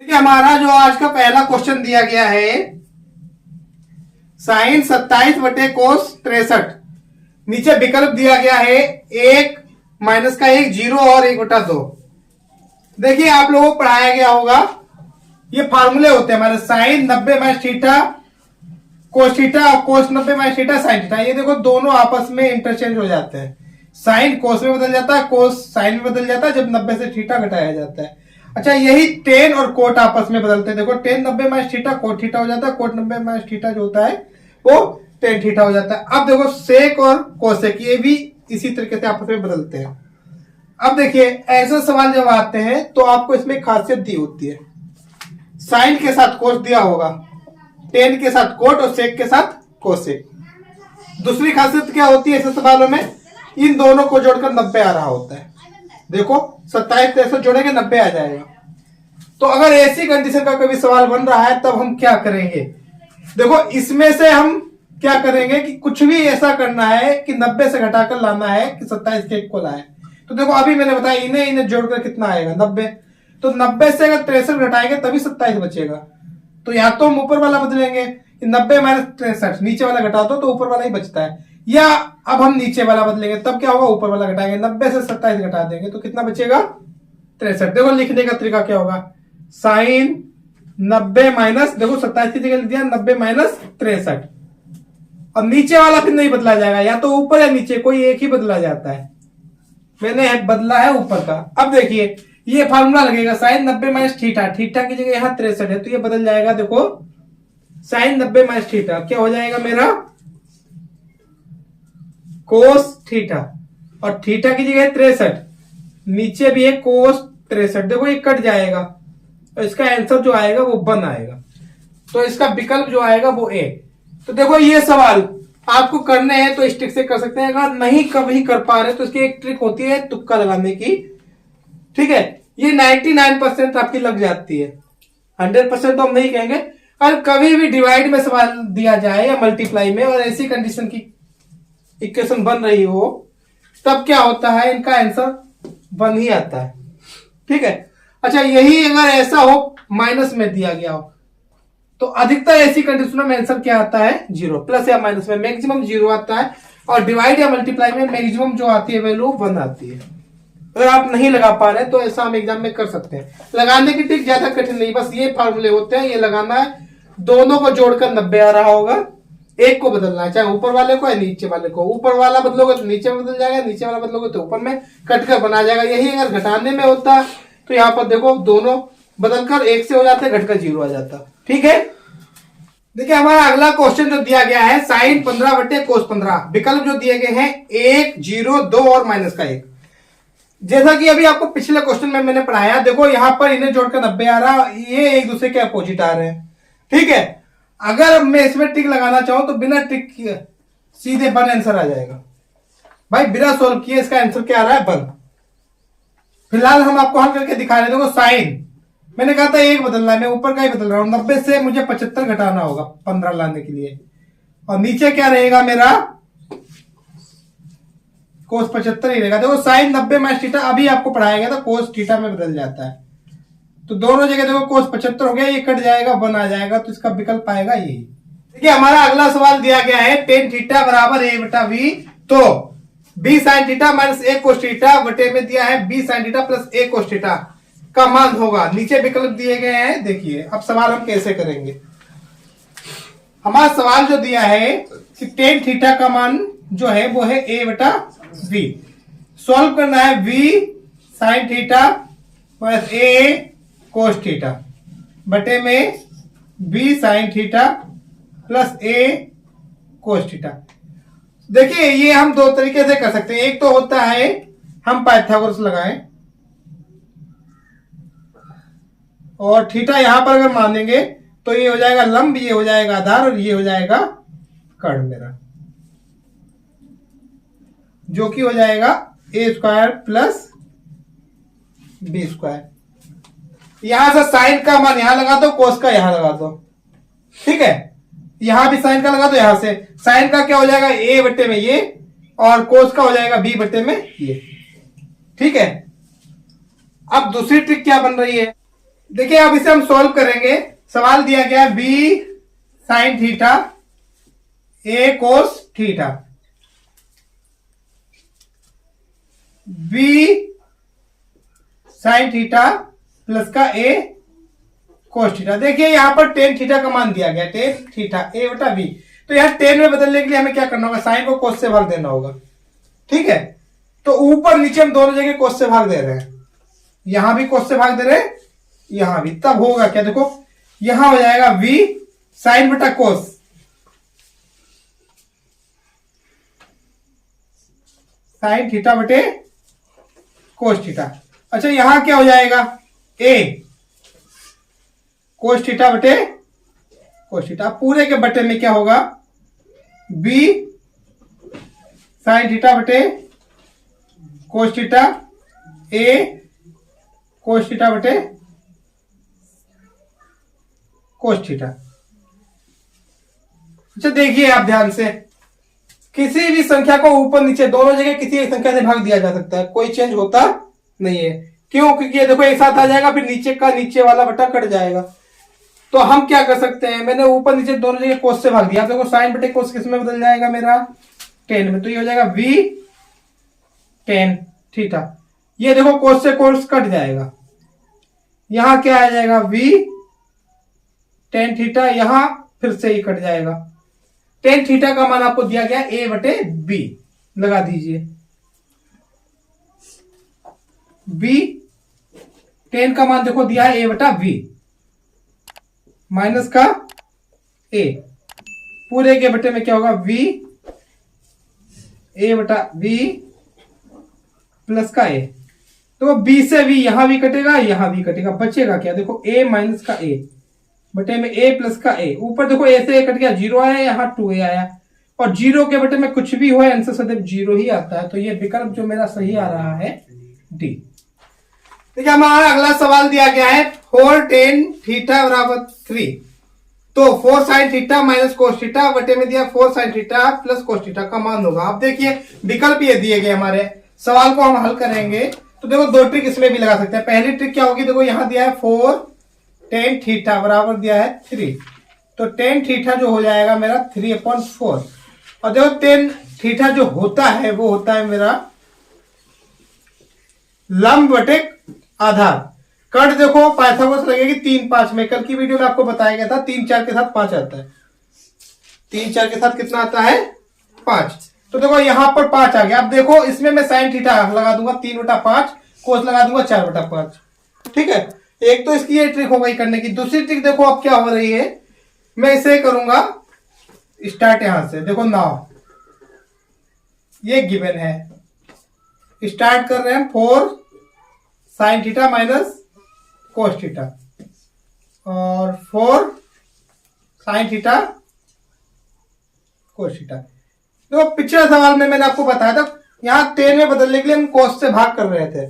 देखिए हमारा जो आज का पहला क्वेश्चन दिया गया है साइन 27/cos 63। नीचे विकल्प दिया गया है 1 -1 0 और 1/2। देखिए आप लोगों को पढ़ाया गया होगा ये फार्मूले होते हैं हमारे साइन 90 - कोस थीटा और कोस 90 - साइन थीटा। ये देखो दोनों आपस में इंटरचेंज हो जाते हैं। साइन कोस में बदल जाता है, कोस साइन में बदल जाता है जब 90 से थीटा घटाया जाता है। अच्छा यही टेन और कोट आपस में बदलते हैं। देखो टेन 90 - थीटा कोट थीटा हो जाता है, कोट 90 - थीटा जो होता है वो टेन थीटा हो जाता है। अब देखो सेक और कोसेक ये भी इसी तरीके से आपस में बदलते हैं। अब देखिए ऐसे सवाल जब आते हैं तो आपको इसमें खासियत दी होती है। साइन के साथ कोस दिया होगा, टेन के साथ कोट और सेक के साथ कोसेक। दूसरी खासियत क्या होती है ऐसे सवालों में, इन दोनों को जोड़कर 90 आ रहा होता है। देखो 27 63 जोड़ेंगे 90 आ जाएगा। तो अगर ऐसी कंडीशन का कभी सवाल बन रहा है तब हम क्या करेंगे, देखो इसमें से हम क्या करेंगे कि कुछ भी ऐसा करना है कि 90 से घटाकर लाना है कि 27 के इक्वल आए। तो देखो अभी मैंने बताया इन्हें जोड़कर कितना आएगा 90। तो 90 से अगर 63 घटाएंगे तभी 27 बचेगा। तो या तो हम ऊपर वाला बदलेंगे 90 - 63 नीचे वाला घटा दो तो ऊपर वाला ही बचता है, या अब हम नीचे वाला बदलेंगे तब क्या होगा ऊपर वाला घटाएंगे 90 से 27 घटा देंगे तो कितना बचेगा 63। देखो लिखने का तरीका क्या होगा, साइन 90 माइनस देखो 27 की जगह लिख दिया 90 - 63। अब नीचे वाला फिर नहीं बदला जाएगा, या तो ऊपर या नीचे कोई एक ही बदला जाता है। मैंने बदला है ऊपर का। अब देखिए ये फार्मूला लगेगा साइन 90 - थीटा, थीटा की जगह यहां 63 है तो ये बदल जाएगा। देखो साइन 90 - थीटा क्या हो जाएगा मेरा कोस थीटा, और थीटा की जगह 63, नीचे भी है कोस 63। देखो ये कट जाएगा तो इसका आंसर जो आएगा वो 1 आएगा। तो इसका विकल्प जो आएगा वो ए। तो देखो ये सवाल आपको करने हैं तो इस ट्रिक से कर सकते हैं। अगर नहीं कभी कर पा रहे तो इसकी एक ट्रिक होती है तुक्का लगाने की। ठीक है, ये 99% आपकी लग जाती है, 100% तो हम नहीं कहेंगे। अगर कभी भी डिवाइड में सवाल दिया जाए या मल्टीप्लाई में और ऐसी कंडीशन की इक्वेशन बन रही हो तब क्या होता है इनका आंसर 1 ही आता है। ठीक है, अच्छा यही अगर ऐसा हो माइनस में दिया गया हो तो अधिकतर ऐसी कंडीशन में आंसर क्या आता है 0। प्लस या माइनस में मैक्सिमम 0 आता है, और डिवाइड या मल्टीप्लाई में मैक्सिमम जो आती है वैल्यू 1 आती है। अगर आप नहीं लगा पा रहे तो ऐसा हम एग्जाम में कर सकते हैं। लगाने की ट्रिक ज्यादा कठिन नहीं, बस ये फार्मूले होते हैं, ये लगाना है। दोनों को जोड़कर 90 आ रहा होगा, एक को बदलना है, चाहे ऊपर वाले को या नीचे वाले को। ऊपर वाला बदलोगे तो नीचे में बदल जाएगा, नीचे वाला बदलोगे तो ऊपर में कटकर बना जाएगा। यही अगर घटाने में होता तो यहाँ पर देखो दोनों बदलकर 1 से हो जाते, घटकर 0 आ जाता। ठीक है, देखिए हमारा अगला क्वेश्चन जो दिया गया है साइन 15/cos 15। विकल्प जो दिए गए हैं 1 0 2 और -1। जैसा कि अभी आपको पिछले क्वेश्चन में मैंने पढ़ाया, देखो यहाँ पर इन्हें जोड़कर 90 आ रहा, ये एक दूसरे के अपोजिट आ रहे हैं। ठीक है, अगर मैं इसमें टिक लगाना चाहूं तो बिना टिक किए सीधे 1 आंसर आ जाएगा। भाई बिना सोल्व किए इसका आंसर क्या आ रहा है 1। फिलहाल हम आपको हल करके दिखा रहे हैं। देखो साइन मैंने कहा था 1 बदलना है, मैं ऊपर का ही बदल रहा हूं। 90 से मुझे 75 घटाना होगा 15 लाने के लिए, और नीचे क्या रहेगा मेरा कोस 75 ही रहेगा। देखो साइन 90 - थीटा अभी आपको पढ़ाया गया था कोस थीटा में बदल जाता है, तो दोनों जगह देखो कोस 75 हो गया, ये कट जाएगा 1 आ जाएगा, तो इसका विकल्प आएगा यही। देखिए हमारा अगला सवाल दिया गया है टेन थीटा बराबर a/v। तो b sine theta minus a cos theta बटे में दिया है b sign theta plus a cos theta का मान होगा। नीचे विकल्प दिए गए हैं। देखिए अब सवाल हम कैसे करेंगे। हमारा सवाल जो दिया है कि टेन थीटा का मान जो है वो है a/v। सॉल्व करना है v sign theta plus a cos theta बटे में b sign theta plus a cos theta. देखिए ये हम दो तरीके से कर सकते हैं। एक तो होता है हम पाइथागोरस लगाएं और थीटा यहां पर अगर मानेंगे तो ये हो जाएगा लंब, ये हो जाएगा आधार, और ये हो जाएगा कर्ण मेरा, जो कि हो जाएगा a² प्लस b²। यहां से साइन का मान यहां लगा दो, कोस का यहां लगा दो। ठीक है, यहां भी साइन का लगा दो, यहां से साइन का क्या हो जाएगा a बटे में ये, और कोस का हो जाएगा b बटे में ये। ठीक है, अब दूसरी ट्रिक क्या बन रही है, देखिए अब इसे हम सॉल्व करेंगे। सवाल दिया गया है B sine theta A cos theta, B sine theta plus का ए कोस थीटा। देखिए यहां पर टेन थीटा का मान दिया गया, टेन थीटा ए बटा बी। तो यहां टेन में बदलने के लिए हमें क्या करना होगा, साइन को कोस से भाग देना होगा। ठीक है, तो ऊपर नीचे हम दोनों जगह कोस से भाग दे रहे हैं, यहां भी कोस से भाग दे रहे हैं, यहां भी। तब होगा क्या, देखो यहां हो जाएगा v साइन बटा कोस, साइन थीटा बटे कोस थीटा। अच्छा यहां क्या हो जाएगा, a कोस थीटा बटे कोस थीटा। पूरे के बटे में क्या होगा, b साइन थीटा बटे cos theta, a cos theta बटे कोस थीटा। अच्छा देखिए आप ध्यान से, किसी भी संख्या को ऊपर नीचे दोनों जगह किसी एक संख्या से भाग दिया जा सकता है, कोई चेंज होता नहीं है। क्यों, क्योंकि देखो एक साथ आ जाएगा, फिर नीचे का नीचे वाला बटा कट जाएगा। तो हम क्या कर सकते हैं, मैंने ऊपर नीचे दोनों जगह कोस से भाग दिया। देखो साइन बटे कोस किस में बदल जाएगा मेरा, टेन में। तो ये हो जाएगा v टेन थीटा। ये देखो कोस से कोस कट जाएगा, यहां क्या आ जाएगा v टेन थीटा, यहां फिर से ही कट जाएगा। टेन थीटा का मान आपको दिया गया a बटे b, लगा दीजिए। b टेन का मान देखो दिया है a बटा b माइनस का a, पूरे के बटे में क्या होगा v a बटा b प्लस का a। तो b से v यहां भी कटेगा यहां भी कटेगा, बचेगा क्या, देखो a माइनस का a बटे में a प्लस का a। ऊपर देखो a से a कट गया, जीरो आया, यहाँ 2a आया, और जीरो के बटे में कुछ भी हो आंसर सदैव जीरो ही आता है। तो ये विकल्प जो मेरा सही आ रहा है डी। देखिए हमारा अगला सवाल दिया गया है 4 tan थीटा बराबर 3। तो 4 sin theta minus cos theta बटे में दिया 4 sin theta plus cos theta का मान होगा। आप देखिए विकल्प ये दिए गए, हमारे सवाल को हम हल करेंगे तो देखो दो ट्रिक इसमें भी लगा सकते हैं। पहली ट्रिक क्या होगी, देखो यहां दिया है 4 tan थीटा बराबर दिया है 3, तो tan थीटा जो हो जाएगा मेरा 3/4। और देखो tan थीटा जो होता है वो होता है मेरा लंब बटे आधार। कट देखो पाइथागोरस लगेगी 3 5 में, कल की वीडियो में आपको बताया गया था 3 4 के साथ 5 आता है, 3 4 के साथ कितना आता है 5। तो देखो यहां पर 5 आ गया। अब देखो इसमें मैं साइन थीटा लगा दूंगा 3/5, कोस लगा दूंगा 4/5। ठीक है, एक तो इसकी ये ट्रिक हो गई करने की। दूसरी ट्रिक देखो अब क्या हो रही है, मैं इसे करूंगा स्टार्ट यहां से। देखो नाउ ये गिवन है, स्टार्ट कर रहे हैं 4 sine theta minus cos theta और 4 साइन थीटा कोस थीटा। देखो पिछले सवाल में मैंने आपको बताया था यहां 10 में बदलने के लिए हम कोस से भाग कर रहे थे,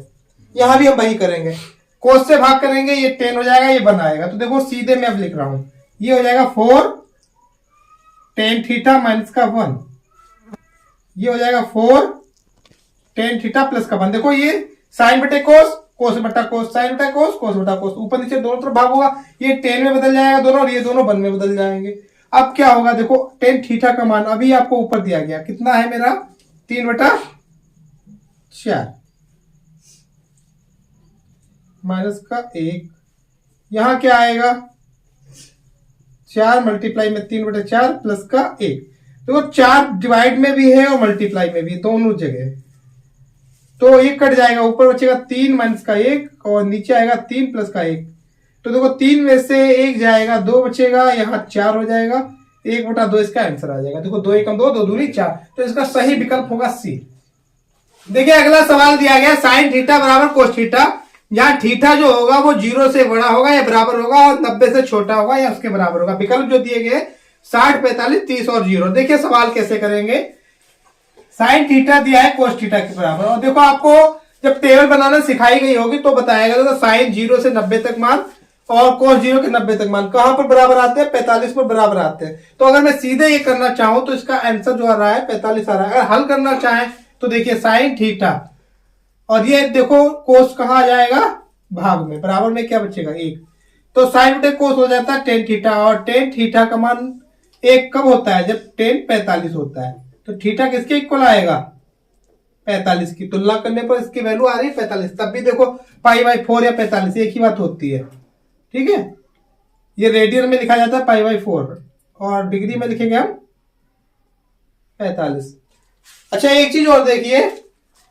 यहां भी हम वही करेंगे, कोस से भाग करेंगे, ये 10 हो जाएगा, ये 1 आएगा। तो देखो सीधे मैं अब लिख रहा हूं, ये हो जाएगा 4 tan थीटा माइनस का 1, ये हो जाएगा 4 tan थीटा प्लस का 1। देखो ये साइन बटे कोस, कोस बटा कोस, साइन बटा कोस, कोस बटा कोस, ऊपर नीचे दोनों तरफ भाग होगा, ये 10 में बदल जाएगा दोनों, और ये दोनों 1 में बदल जाएंगे। अब क्या होगा, देखो tan थीटा का मान अभी आपको ऊपर दिया गया कितना है मेरा 3/4 माइनस का 1, यहां क्या आएगा 4 मल्टीप्लाई में 3/4 प्लस का 1। देखो 4 डिवाइड में भी है और मल्टीप्लाई में भी, दोनों जगह। तो ये कट जाएगा, ऊपर बचेगा 3 माइनस का 1 और नीचे आएगा 3 प्लस का 1। तो देखो 3 में से 1 जाएगा, 2 बचेगा, यहाँ 4 हो जाएगा, 1/2 इसका आंसर आ जाएगा। देखो 2 एकम 2, 2 दूनी 4, तो इसका सही विकल्प होगा सी। देखिए अगला सवाल दिया गया साइन थीटा बराबर कोस थीटा। यहाँ थीटा जो होगा वो 0 से बड़ा होगा या बराबर होगा, और 90 से छोटा होगा या उसके बराबर होगा। विकल्प जो दिए गए 60 45 30 और 0। देखिए सवाल कैसे करेंगे, साइन थीटा दिया है कोस थीटा के बराबर, और देखो आपको जब टेबल बनाना सिखाई गई होगी तो बताएगा तो साइन 0 से 90 तक मान और कोस 0 के 90 तक मान कहां पर बराबर आते हैं, 45 पर बराबर आते हैं। तो अगर मैं सीधे ये करना चाहूं तो इसका आंसर जो आ रहा है 45 आ रहा है। अगर हल करना चाहें तो देखिए साइन थीटा और ये देखो कोस कहां आ जाएगा भाग में, बराबर में क्या बचेगा 1, तो साइन बटे कोस हो जाता है टेन थीटा, और टेन थीटा का मान एक कब होता है, जब टेन 45 होता है। तो थीटा किसके इक्वल आएगा, 45 की। तुलना करने पर इसकी वैल्यू आ रही है 45। तब भी देखो पाई बाई 4 या 45 एक ही बात होती है, ठीक है। ये रेडियन में लिखा जाता है पाई बाई 4 और डिग्री में लिखेंगे हम 45। अच्छा एक चीज और देखिए,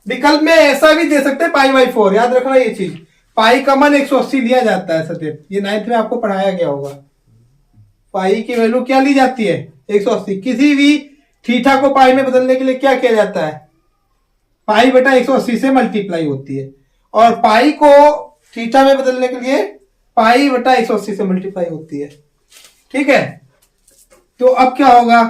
विकल्प में ऐसा भी दे सकते हैं पाई बाई 4, याद रखना ये चीज। पाई का मान 180 लिया जाता है सदैव, ये 9th में आपको पढ़ाया गया होगा। पाई की वैल्यू क्या ली जाती है, 180। किसी भी थीटा को पाई में बदलने के लिए क्या किया जाता है, पाई बटा 180 से मल्टीप्लाई होती है, और पाई को थीटा में बदलने के लिए पाई बटा 180 से मल्टीप्लाई होती है, ठीक है। तो अब क्या होगा,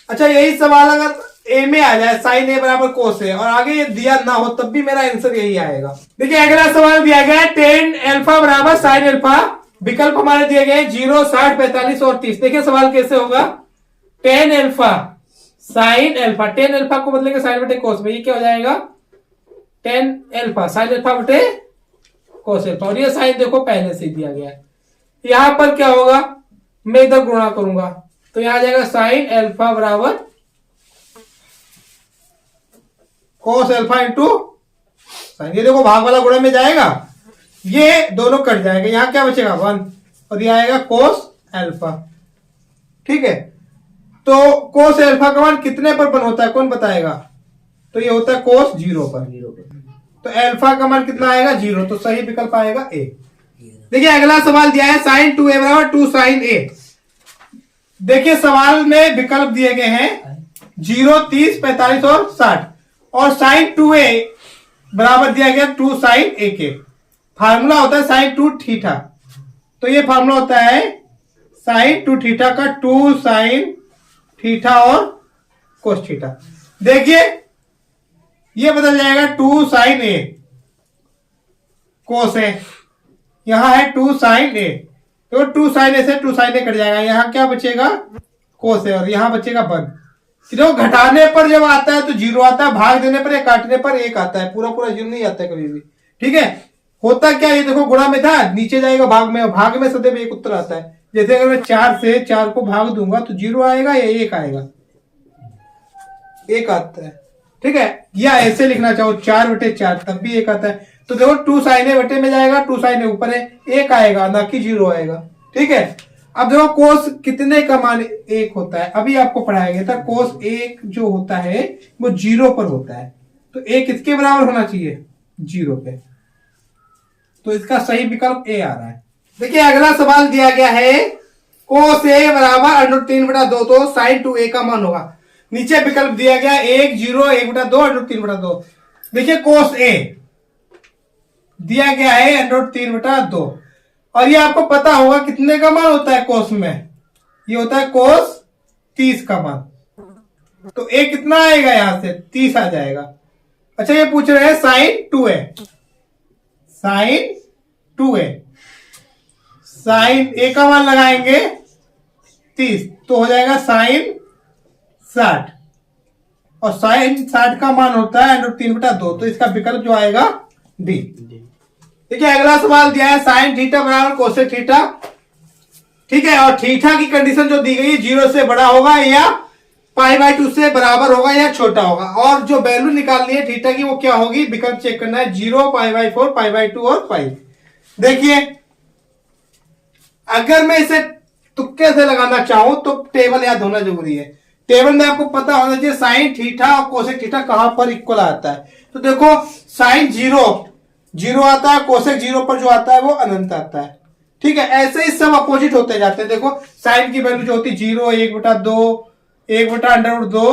अच्छा यही सवाल अगर ए में आ जाए साइन ए बराबर कोस ए और आगे ये दिया ना हो तब भी मेरा आंसर यही आएगा। देखिए अगला सवाल दिया गया है टेन एल्फा बराबर साइन एल्फा, विकल्प हमारे दिए गए 0, 60, 45 और 30। देखिए सवाल कैसे होगा, tan alpha sine alpha, tan alpha को बदलेंगे साइन बटे कोस में, ये क्या हो जाएगा टेन एल्फा साइन एल्फा बटे कोस एल्फा, और ये साइन देखो पहले से दिया गया है। यहां पर क्या होगा, मैं इधर गुणा करूंगा तो यहां आ जाएगा साइन एल्फा बराबर कोस एल्फा इंटू साइन, ये देखो भाग वाला गुणा में जाएगा, ये दोनों कट जाएगा, यहां क्या बचेगा 1 और ये आएगा कोस एल्फा, ठीक है। तो कोस एल्फा का मान कितने पर 1 होता है कौन बताएगा, तो ये होता है कोस 0 पर, तो एल्फा का मान कितना आएगा 0, तो सही विकल्प आएगा ए। देखिए अगला सवाल दिया है साइन 2a बराबर 2 साइन ए। देखिए सवाल में विकल्प दिए गए हैं 0, 30, 45 और 60, और साइन 2a बराबर दिया गया 2 साइन ए के। फार्मूला होता है साइन 2 थीटा, तो ये फार्मूला होता है साइन 2 थीटा का 2 साइन थीटा और कोस थीटा। देखिए ये बदल जाएगा 2 साइन ए कोस ए, यहां है 2 साइन ए, तो 2 साइन ए से 2 साइन ए कट जाएगा, यहां क्या बचेगा कोस ए और यहां बचेगा 1। तो घटाने पर जब आता है तो 0 आता है, भाग देने पर या काटने पर 1 आता है, पूरा पूरा 0 नहीं आता है कभी भी, ठीक है। होता क्या, ये देखो गुणा में था नीचे जाएगा भाग में, और भाग में सदैव 1 उत्तर आता है। जैसे अगर मैं 4 से 4 को भाग दूंगा तो 0 आएगा या 1 आएगा, 1 आता है, ठीक है। या ऐसे लिखना चाहो 4 बटे 4 तब भी 1 आता है। तो देखो 2 साइन ए बटे में जाएगा, 2 साइन ए ऊपर है, 1 आएगा ना कि 0 आएगा, ठीक है। अब देखो कोस कितने का मान 1 होता है, अभी आपको पढ़ाया गया था कोस 1 जो होता है वो 0 पर होता है, तो 1 किसके बराबर होना चाहिए 0 पे, तो इसका सही विकल्प ए आ रहा है। देखिए अगला सवाल दिया गया है कोस ए बराबर √3/2, तो साइन 2a का मान होगा। नीचे विकल्प दिया गया 1, 0, 1/2 √3/2। देखिए कोस ए दिया गया है √3/2, और ये आपको पता होगा कितने का मान होता है कोस में, ये होता है कोस 30 का मान, तो ए कितना आएगा यहां से 30 आ जाएगा। अच्छा ये पूछ रहे हैं sign 2a, sign 2a, sign ए का मान लगाएंगे 30 तो हो जाएगा साइन 60, और साइन 60 का मान होता है √3/2, तो इसका विकल्प जो आएगा डी। देखिए अगला सवाल दिया है साइन थीटा बराबर कोसेक थीटा, ठीक है, और थीटा की कंडीशन जो दी गई है 0 से बड़ा होगा या π/2 से बराबर होगा या छोटा होगा, और जो वैल्यू निकालनी है थीटा की वो क्या होगी, विकल्प चेक करना है 0, π/4, π/2 और पाई। देखिए अगर मैं इसे तुक्के से लगाना चाहूं तो टेबल याद होना जरूरी है। टेबल में आपको पता होना चाहिए साइन थीटा और कोसेक थीटा कहां पर इक्वल आता है। तो देखो साइन 0 आता है, कोसेक 0 पर जो आता है वो अनंत आता है, ठीक है। ऐसे ही सब अपोजिट होते जाते हैं। देखो साइन की वैल्यू जो होती है 0, 1/2, 1/√2,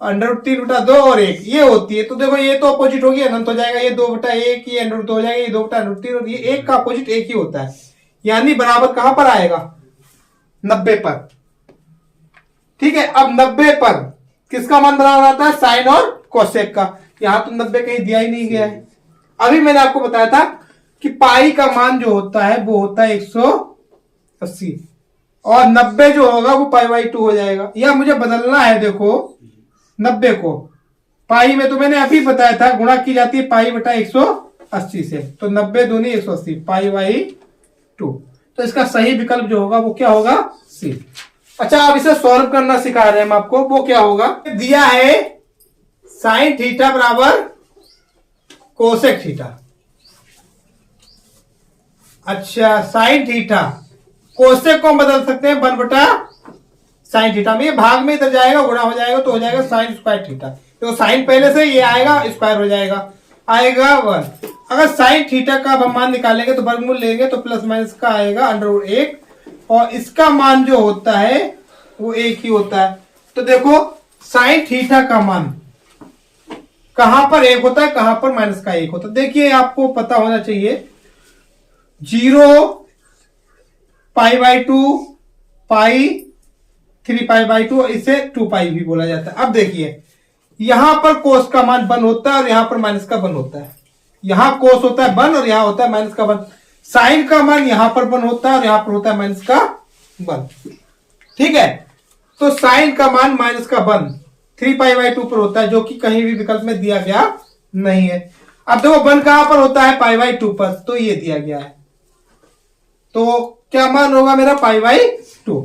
√3/2 और 1 ये होती है। तो देखो ये तो अपोजिट होगी, अनंत हो जाएगा, ये 2/1, ये √2 हो जाएगा, ये 2/√3 और ये 1 का अपोजिट 1 ही होता है, यानी बराबर कहां पर आएगा 90 पर, ठीक है। अब 90 पर किसका मान बराबर आता है, साइन और कोसेक का। यहां तो 90 कहीं दिया ही नहीं गया है। अभी मैंने आपको बताया था कि पाई का मान जो होता है वो होता है 180, और 90 जो होगा वो π/2 हो जाएगा, या मुझे बदलना है। देखो 90 को पाई में तो मैंने अभी बताया था गुणा की जाती है पाई बटा 180 80 से, तो 90 दूनी 180 पाई बाई 2। तो इसका सही विकल्प जो होगा वो क्या होगा, सी। अच्छा, अब इसे सॉल्व करना सिखा रहे हैं हम आपको, वो क्या होगा, दिया है साइन थीटा बराबर कोसेक थीटा। अच्छा, साइन थीटा, कोसेक को हम बदल सकते हैं 1 साइन थीटा में, ये भाग में इधर जाएगा, गुणा हो जाएगा तो हो जाएगा साइन स्क्वायर थीटा। तो साइन पहले से, ये आएगा स्क्वायर हो जाएगा, आएगा 1। अगर साइन थीटा का हम मान निकालेंगे तो वर्गमूल लेंगे तो प्लस माइनस का आएगा √1, और इसका मान जो होता है वो 1 ही होता है। तो देखो साइन थीटा का मान कहां पर 1 होता है, कहां पर माइनस का 1 होता है। देखिए आपको पता होना चाहिए, 0 pi by 2 pi 3 pi by 2, इसे 2 पाई भी बोला जाता है। अब देखिए यहां पर कोस का मान 1 होता है और यहां पर माइनस का 1 होता है। यहां कोस होता है 1 और यहां होता है माइनस का 1। साइन का मान यहां पर 1 होता है और यहां पर होता है माइनस का 1। ठीक है, तो साइन का मान माइनस का 1 3 पाई बाई 2 पर होता है, जो कि कहीं भी विकल्प में दिया गया नहीं है। अब देखो 1 कहां पर होता है, पाई बाई 2 पर, तो ये दिया गया है। तो क्या मान होगा मेरा, पाई बाई 2।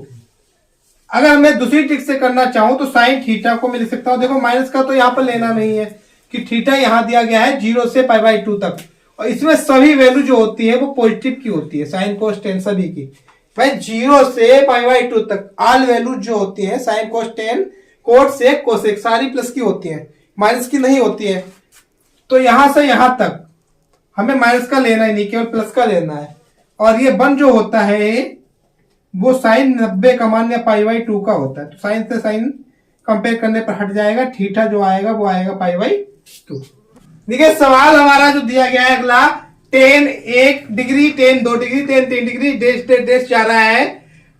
अगर मैं दूसरी ट्रिक से करना चाहूं तो साइन थीटा को मैं लिख सकता हूं, देखो माइनस का तो यहां पर लेना नहीं है कि थीटा यहां दिया गया है 0 से पाई बाई 2 तक, और इसमें सभी वैल्यू जो होती है वो पॉजिटिव की होती है, साइन कोस टेन सभी की। भाई 0 से पाई बाई 2 तक ऑल वैल्यू जो होती है, साइन कोस टेन कोट से कोसेक सारी प्लस की होती है, माइनस की नहीं होती है। तो यहां से यहां तक हमें माइनस का लेना ही नहीं, केवल प्लस का लेना है। और ये 1 जो होता है वो साइन 90 का मान या पाई बाई 2 का होता है, तो साइन से साइन कंपेयर करने पर हट जाएगा, थीटा जो आएगा वो आएगा पाई बाई 2। देखिए सवाल हमारा जो दिया गया है अगला, tan 1 degree, tan 2 degree, tan 3 degree, dash dash dash जा रहा है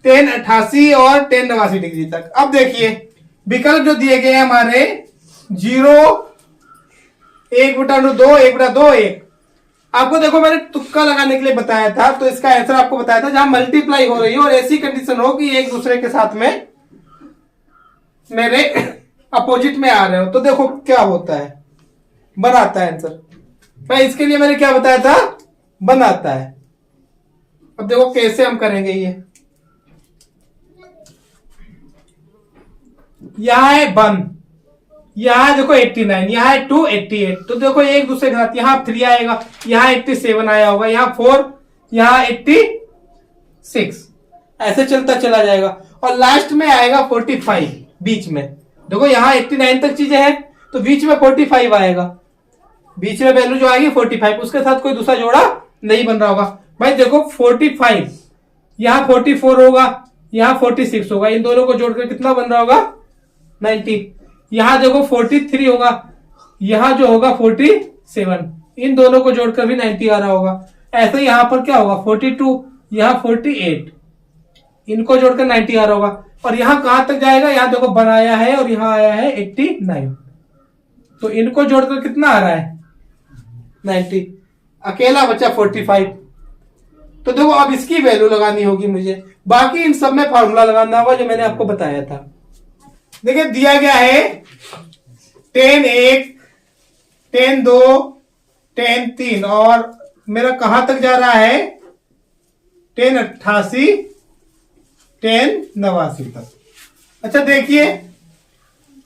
tan 88 और tan 89 डिग्री तक। अब देखिए विकल्प जो दिए गए हैं हमारे 0 1/2 1/2 1। आपको देखो मैंने तुक्का लगाने के लिए बताया था, तो इसका आंसर आपको बताया था जहां मल्टीप्लाई हो रही हो और ऐसी कंडीशन हो कि एक दूसरे के साथ में मेरे अपोजिट में आ रहे हो, तो देखो क्या होता है, बनाता है आंसर। भाई इसके लिए मैंने क्या बताया था, बनाता है। अब देखो कैसे हम करेंगे, ये यहां है 1, यहां देखो 89, यहां है 2 88, तो देखो एक दूसरे के साथ, यहां 3 आएगा, यहां 87 आया होगा, यहां 4, यहां 86, ऐसे चलता चला जाएगा और लास्ट में आएगा 45 बीच में। देखो यहां 89 तक चीजें हैं तो बीच में 45 आएगा, बीच में वैल्यू जो आएगी 45, उसके साथ कोई दूसरा जोड़ा नहीं बन रहा होगा। भाई देखो 45, यहां 44 होगा, यहां 46 होगा, इन दोनों को जोड़कर कितना बन रहा होगा 90। यहां देखो 43 होगा, यहां जो होगा 47, इन दोनों को जोड़कर भी 90 आ रहा होगा। ऐसे यहां पर क्या होगा 42, यहां 48, इनको जोड़कर 90 आ रहा होगा। और यहां कहां तक जाएगा, यहां देखो बनाया है और यहां आया है 89, तो इनको जोड़कर कितना आ रहा है 90, अकेला बचा 45। तो देखो अब इसकी वैल्यू लगानी होगी मुझे, बाकी इन सब में फॉर्मूला लगाना होगा जो मैंने आपको बताया था। देखिए दिया गया है tan 1 tan 2 tan 3 और मेरा कहां तक जा रहा है tan 88 tan 89 तक। अच्छा देखिए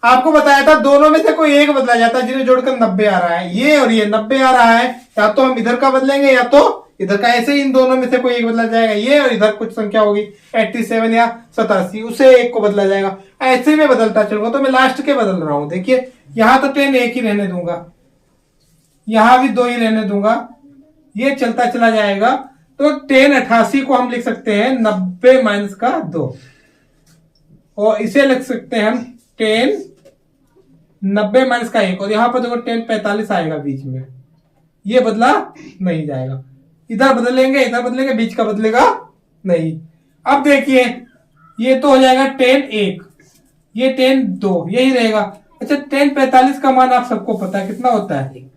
आपको बताया था दोनों में से कोई एक बदला जाता है, जिन्हें जोड़कर 90 आ रहा है, ये और ये 90 आ रहा है, या तो हम इधर का बदलेंगे या तो इधर का। ऐसे इन दोनों में से कोई एक बदला जाएगा, ये और इधर कुछ संख्या होगी 87 या 87, उसे एक को बदला जाएगा। ऐसे में बदलता चलूंगा, तो मैं लास्ट के बदल रहा हूं। देखिए यहां तो tan 1 ही रहने दूंगा, यहां भी 2 ही रहने दूंगा, ये चलता चला जाएगा। तो tan 88 को हम लिख सकते हैं 90 माइनस का 2, और इसे लिख सकते हैं हम tan 90 माइनस का 1, और यहां पर देखो tan 45 आएगा बीच में, ये बदला नहीं जाएगा। इधर बदलेंगे इधर बदलेंगे, बीच का बदलेगा नहीं। अब देखिए ये तो हो जाएगा tan 1, ये tan 2, यही रहेगा। अच्छा tan 45 का मान आप सबको पता है कितना होता है,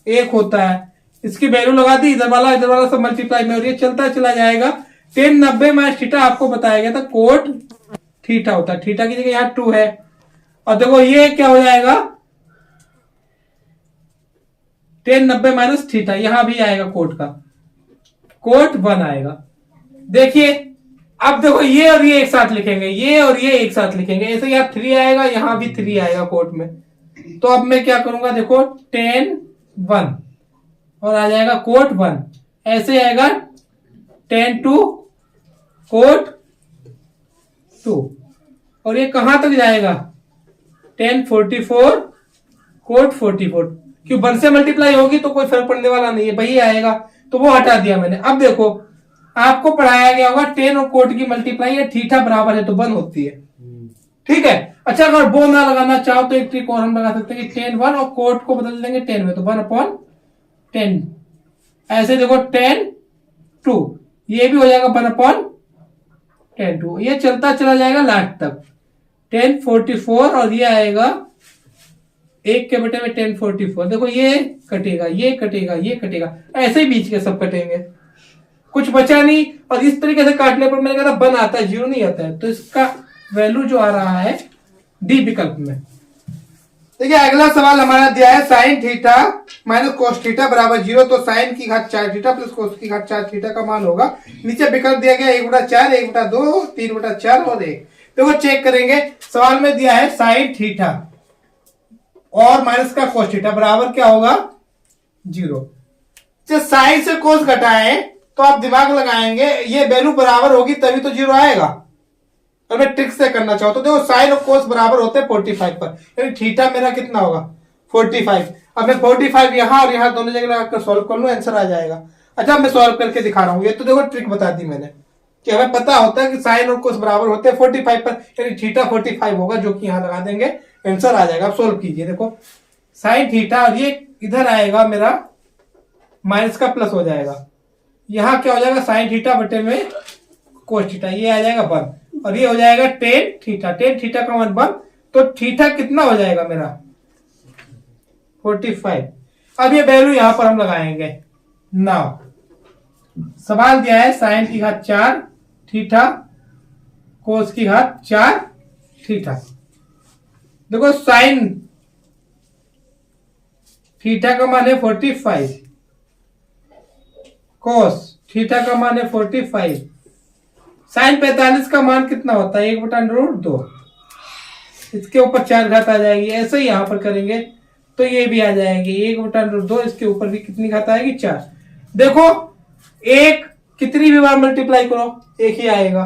1 होता है। इसकी वैल्यू लगा दी, इधर वाला सब मल्टीप्लाई में, और ये चलता चला जाएगा। tan 90 माइनस थीटा आपको बताया गया था कोट थीटा होता है, थीटा की जगह यहाँ 2 है। और देखो ये क्या हो जाएगा टेन 90 माइनस थीटा, यहां भी आएगा कोट का, कोट 1 आएगा। देखिए अब देखो ये और ये एक साथ लिखेंगे, ये और ये एक साथ लिखेंगे, ऐसे यहाँ 3 आएगा, यहां भी 3 आएगा कोट में। तो अब मैं क्या करूंगा, देखो टेन 1 और आ जाएगा कोट 1, ऐसे आएगा 10 2 कोट 2, और ये कहां तक जाएगा 10 44 कोट 44, क्यों 1 से मल्टीप्लाई होगी तो कोई फर्क पड़ने वाला नहीं है, वही आएगा, तो वो हटा दिया मैंने। अब देखो आपको पढ़ाया गया होगा 10 और कोट की मल्टीप्लाई है, थीटा बराबर है तो 1 होती है, ठीक है। अच्छा अगर वो ना लगाना चाहो तो एक ट्रिक और हम लगा सकते हैं कि 10 1 और कोट को बदल देंगे 10 में, तो 1/10, ऐसे देखो 10 2, ये भी हो जाएगा 1/10 2, ये चलता चला जाएगा लास्ट तक 10 44, और ये आएगा 1 के बटे में 10 44, देखो ये कटेगा, ये कटेगा, ये कटेगा, ऐसे ही बीच के सब कटेंगे, कुछ बचा नहीं। और इस तरीके से काटने पर मैंने कहा 1 आता है, 0 नहीं आता है, तो इसका वैल्यू जो आ रहा है डी विकल्प में। देखिए अगला सवाल हमारा दिया है sine theta minus cos theta बराबर 0, तो साइन की घात 4 थीटा प्लस कोस की घात 4 थीटा का मान होगा। नीचे विकल्प दिया गया 1/4, 1/2, 3/4 और 1। देखो चेक करेंगे, सवाल में दिया है साइन थीटा और माइनस का कोस थीटा बराबर क्या होगा 0। साइन से कोस घटाए तो आप दिमाग लगाएंगे, ये वैल्यू बराबर होगी तभी तो 0 आएगा। और मैं ट्रिक से करना चाहूँ तो देखो साइन और कोस बराबर होते हैं 45 पर, यानी थीटा मेरा कितना होगा 45। अब मैं 45 यहां और यहां दोनों जगह लगाकर सॉल्व कर लूं, आंसर आ जाएगा। अच्छा मैं सॉल्व करके दिखा रहा हूं, ये तो देखो ट्रिक बता दी मैंने कि हमें पता होता है कि साइन और कोस बराबर होते हैं 45 पर, यानी थीटा 45 होगा, जो कि यहां लगा देंगे, आंसर आ जाएगा। अब सोल्व कीजिए, देखो साइन थीटा और ये इधर आएगा मेरा माइनस का प्लस हो जाएगा, यहां क्या हो जाएगा साइन थीटा बटे में कोस थीटा, ये आ जाएगा 1, और ये हो जाएगा टेन थीटा, टेन थीटा का मान 1, तो थीटा कितना हो जाएगा मेरा 45। अब ये वैल्यू यहां पर हम लगाएंगे। नाउ सवाल दिया है साइन की घात 4 थीटा कोस की घात 4 थीटा। देखो साइन थीटा का मान है 45, कोस थीटा का मान है 45, साइन 45 का मान कितना होता है 1/√2, इसके ऊपर 4 घात आ जाएगी, ऐसे ही यहां पर करेंगे तो ये भी आ जाएगी 1/√2, इसके ऊपर भी कितनी घात आएगी 4। देखो एक कितनी भी बार मल्टीप्लाई करो एक ही आएगा,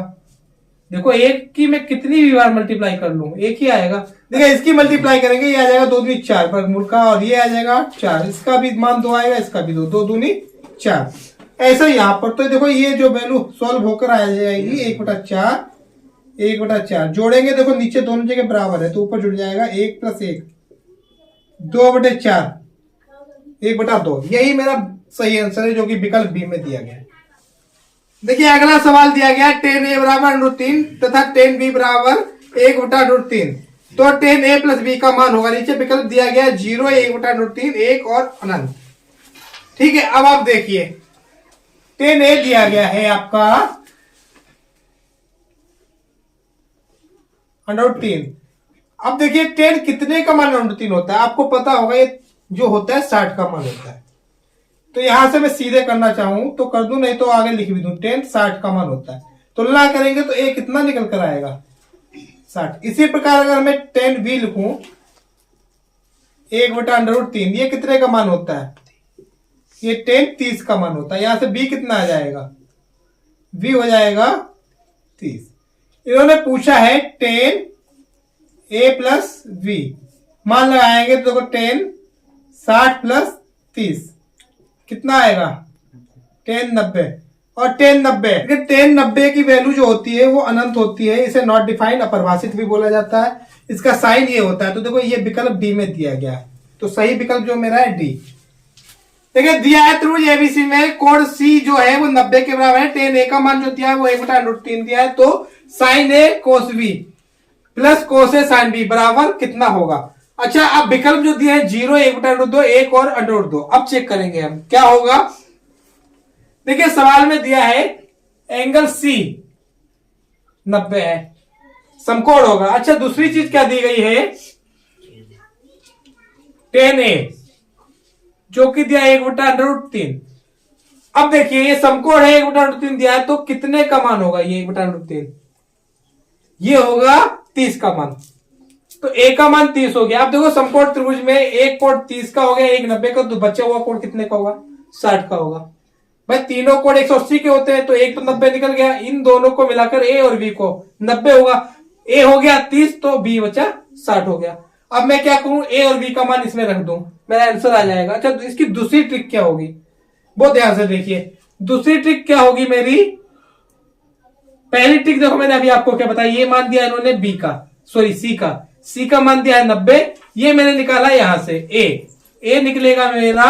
देखो एक की मैं कितनी भी बार मल्टीप्लाई कर लूं एक ही आएगा। देखो इसकी मल्टीप्लाई करेंगे, ये आ जाएगा 2 दूनी 4 वर्गमूल का, और ये आ जाएगा 4, इसका भी मान 2 आएगा, इसका भी 2, 2 दूनी 4, ऐसा ही यहां पर। तो देखो ये जो वैल्यू सॉल्व होकर आ जाएगी 1/4 जोड़ेंगे, देखो नीचे दोनों जगह बराबर है तो ऊपर जुड़ जाएगा 1 + 1 2/4 1/2, यही मेरा सही आंसर है जो कि विकल्प बी में दिया गया है। देखिए अगला सवाल दिया गया 10a बराबर √3 तथा 10b बराबर 1/√3, तो 10a + b का मान होगा, नीचे विकल्प दिया गया 0 1/√3 1 और अनंत। ठीक है, अब आप देखिए 10a दिया गया है आपका √3। अब देखिए 10 कितने का मान √3 होता है, आपको पता होगा ये जो होता है 60 का मान होता है। तो यहां से मैं सीधे करना चाहूं तो कर दूं, नहीं तो आगे लिख भी दूं 10 60 का मान होता है। तुलना करेंगे तो a कितना निकल कर आएगा 60। इसी प्रकार अगर मैं 10b लिखूं 1/√3, ये कितने का मान होता है, ये 10 30 का मान होता है। यहां से b कितना आ जाएगा, b हो जाएगा 30। इन्होंने पूछा है 10a + b, मान लगाएंगे तो देखो 10 60 + 30 कितना आएगा 10 90, और 10 90 10 90 की वैल्यू जो होती है वो अनंत होती है, इसे नॉट डिफाइंड अपरिभाषित भी बोला जाता है, इसका साइन ये होता है। तो देखो ये विकल्प डी में दिया गया है, तो सही विकल्प जो मेरा है डी। देखिए दिया है त्रिभुज एबीसी में कोण सी जो है वो 90 के बराबर है, 10a का मान जो दिया है वो 1/√3 दिया है, तो साइन ए कोस बी प्लस कोस ए साइन बी बराबर कितना होगा। अच्छा अब विकल्प जो दिया है 0 1/√2 1 और √2, अब चेक करेंगे हम क्या होगा। देखिए सवाल में दिया है एंगल सी 90 है, समकोण होगा। अच्छा दूसरी चीज क्या दी गई है 10a, जो कि दिया 1/√3। अब देखिए ये समकोण है, 1/√3 दिया है, तो कितने का मान होगा ये 1/√3? ये होगा 30 का मान। तो ए का मान 30 हो गया। अब देखो समकोण त्रिभुज में एक कोण 30 का हो गया, एक 90 का, तो बचा हुआ कोण कितने का होगा? 60 का होगा। भाई तीनों कोण 180 के होते हैं, तो एक तो 90 निकल गया, इन दोनों को मिलाकर ए और बी को 90 होगा। ए हो गया 30, तो बी बचा 60 हो गया। अब मैं क्या करूं, ए और बी का मान इसमें रख दूं, मेरा आंसर आ जाएगा। अच्छा, तो इसकी दूसरी ट्रिक क्या होगी, बहुत ध्यान से देखिए। दूसरी ट्रिक क्या होगी मेरी? पहली ट्रिक देखो, मैंने अभी आपको क्या बताया, ये मान दिया इन्होंने बी का, सॉरी सी का मान दिया है 90, ये मैंने निकाला यहां से ए निकलेगा मेरा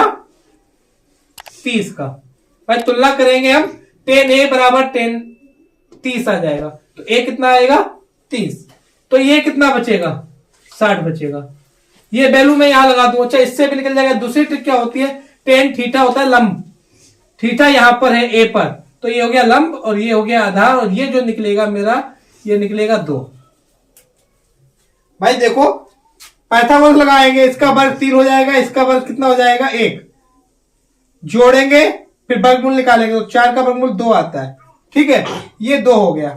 30 का। भाई तुलना करेंगे हम, 10a बराबर 10 30 आ जाएगा, तो ए कितना आएगा? 30। तो ये कितना बचेगा? 60 बचेगा। ये वैल्यू मैं यहां लगा दूं। अच्छा, इससे भी निकल जाएगा। दूसरी ट्रिक क्या होती है, टेन थीटा होता है लंब, थीटा यहां पर है ए पर, तो ये हो गया लंब और ये हो गया आधार, और ये जो निकलेगा मेरा, ये निकलेगा 2। भाई देखो, पाइथागोरस लगाएंगे, इसका वर्ग 3 हो जाएगा, इसका वर्ग कितना हो जाएगा? 1। जोड़ेंगे, फिर वर्गमूल निकालेंगे, तो 4 का वर्गमूल 2 आता है। ठीक है, ये 2 हो गया।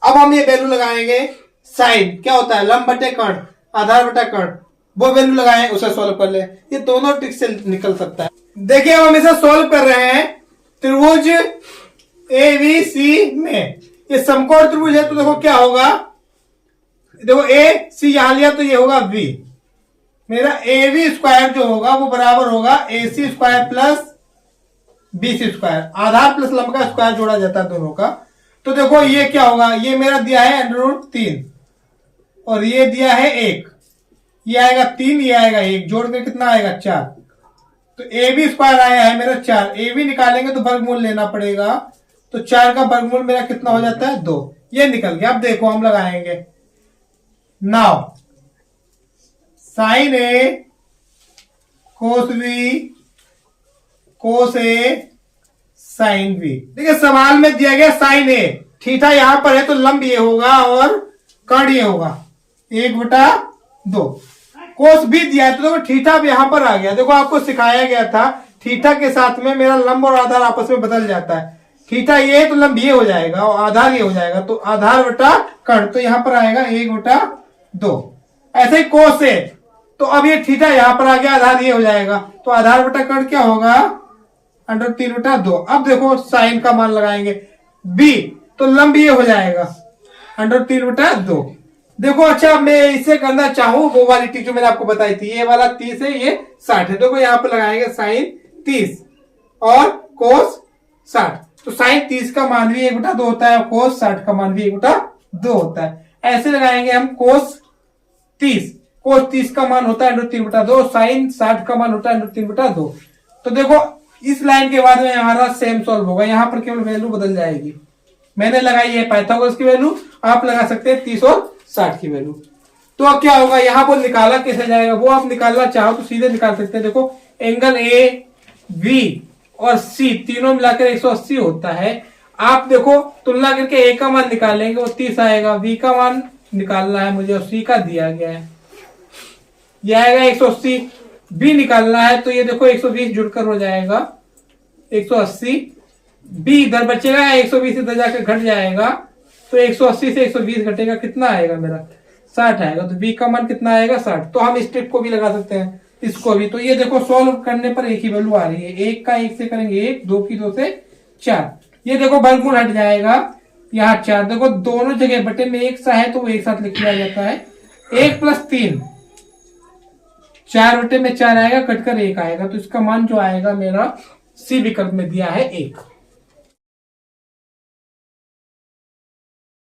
अब हम ये वैल्यू लगाएंगे, साइन क्या होता है? लंब बटे कर्ण, आधार बटा कर्ण, वो वैल्यू लगाएं, उसे सॉल्व कर ले। ये दोनों ट्रिक से निकल सकता है। देखिए अब हम इसे सॉल्व कर रहे हैं त्रिभुज एबीसी में। ये समकोण त्रिभुज है, तो देखो क्या होगा, देखो ए सी यहां लिया, तो ये होगा वी। मेरा ए वी स्क्वायर जो होगा वो बराबर होगा A C square plus B C square. आधार प्लस लंब का स्क्वायर जोड़ा जाता है दोनों का। तो देखो ये क्या होगा, ये मेरा दिया है √3 और ये दिया है 1, ये आएगा 3, ये आएगा 1, जोड़ के कितना आएगा? 4। तो ए बी स्क्वायर आया है मेरा 4। ए बी निकालेंगे तो वर्गमूल लेना पड़ेगा, तो 4 का वर्गमूल मेरा कितना हो जाता है? 2। ये निकल गया। अब देखो हम लगाएंगे, नाउ साइन ए कोस बी कोस ए साइन बी। देखिए सवाल में दिया गया साइन ए, थीटा यहां पर है, तो लंब ये होगा और कर्ण ये होगा 1/2। कोस बी दिया है, तो देखो थीटा भी यहां पर आ गया। देखो आपको सिखाया गया था, थीटा के साथ में मेरा लंब और आधार आपस में बदल जाता है। थीटा ये है तो लंब ये हो जाएगा और आधार ये हो जाएगा, तो आधार बटा कर्ण, तो यहां पर आएगा 1/2। ऐसे ही कोस ए, तो अब ये थीटा यहां पर आ गया, आधार ये हो जाएगा, तो आधार बटा कर्ण क्या होगा? √3/2। अब देखो साइन का मान लगाएंगे, बी तो लंब ये हो जाएगा √3/2। देखो अच्छा, मैं इसे करना चाहूं वो वाली ट्रिक जो मैंने आपको बताई थी, ये वाला 30 है, ये 60 है। देखो यहाँ पर लगाएंगे साइन 30 और कोस 60, तो साइन 30 का मान भी 1/2 होता है, कोस 60 का मान भी 1/2 होता है। ऐसे लगाएंगे हम कोस 30 का मान होता है √3/2, साइन 60 का मान होता है √3/2। तो देखो इस लाइन के बाद में हमारा सेम सॉल्व होगा, यहां पर केवल वैल्यू बदल जाएगी। मैंने लगाई है पाइथागोरस की वैल्यू, आप लगा सकते हैं 30 और 60 की वैल्यू। तो अब क्या होगा, यहां पर निकाला कैसे जाएगा, वो आप निकालना चाहो तो सीधे निकाल सकते हैं। देखो एंगल ए बी और सी तीनों मिलाकर 180 होता है। आप देखो तुलना करके ए का मान निकालेंगे, वो 30 आएगा, बी का मान निकालना है मुझे और सी का दिया गया है, ये आएगा 180। बी निकालना है, तो ये देखो 120 जुड़कर हो जाएगा 180। बी इधर बचेगा, 120 इधर जाकर घट जाएगा, तो 180 से 120 घटेगा, कितना आएगा मेरा? 60 आएगा। तो बी का मान कितना आएगा? 60। तो हम इस ट्रिक को भी लगा सकते हैं, इसको भी। तो ये देखो सॉल्व करने पर एक ही वैल्यू आ रही है, 1 का 1 से करेंगे 1, 2 की 2 से 4। ये देखो वर्गमूल हट जाएगा, यहाँ 4। देखो दोनों जगह बटे में 1 सा है, तो वो एक साथ लिख लिया जाता है। 1 + 3 4 बटे में 4 आएगा, कटकर 1 आएगा, तो इसका मान जो आएगा मेरा सी विकल्प में दिया है 1।